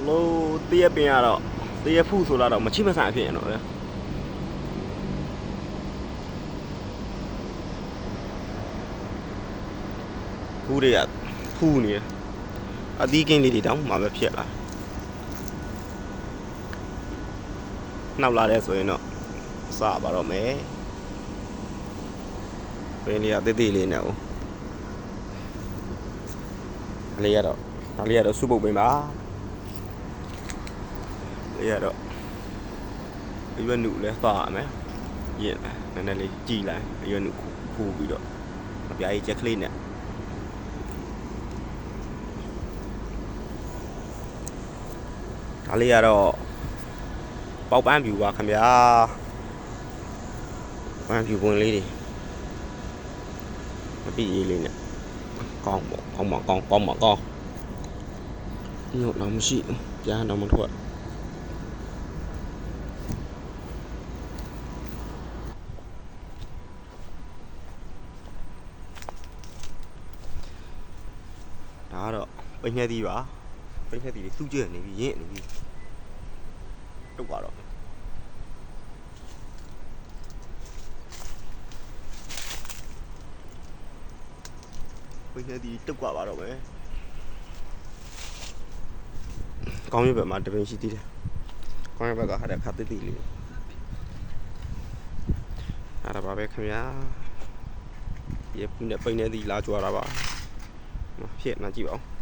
လို့တရက်ပင်ကတော့တရက်ဖူးဆိုတော့မချိမဆန်ဖြစ်ရင်တော့လေဖူးတွေကဖူးနေတယ်အသီးကင်းလေးတွေတောင်မှပဲဖြစ်လာနောက်လာတဲ့ဆိုရင်တော့စပါတော့မယ်ပင်လေးကတိတိလေးနဲ့ဦးလေးရတော့ဒါလေးကတော့စုပုတ်ပင်ပါလေးရတော့ရွက်နုလဲသွားရမယ်ရင်နည်းနည်းလေးကြည်လိုက်ရွက်နုခူပြီးတော့အပြားကြီးချက်ကလေးနဲ့ဒါလေးကတော့ပေါက်ပန်းဖြူပါခင်ဗျာပန်းဖြူပွင့်လေးတွေမပြီးရေးလေးနဲ့ကောင်းပေါ့ကောင်းညို့တော့မရှိပြန်တော့မထွက်ဒါကတော့ပိညက်သီးပါပိညက်သီးတွေစုကျနေပြီရင့်နေပြီတုတ်ပါတော့ပိညက်သီးတုတ်ပါတော့ပဲကောင်းရွက်ဘက်မှာတပင်ရှိသေးတယ်ကောင်းရွက်ဘက်ကဟာတဲ့ခါတိတိလေးအဲ့ဒါပါပဲခင်ဗျာရေပူနဲ့ပိညက်သီးလာကြွားတာပါဖြစ်မှကြည့်ပါဦး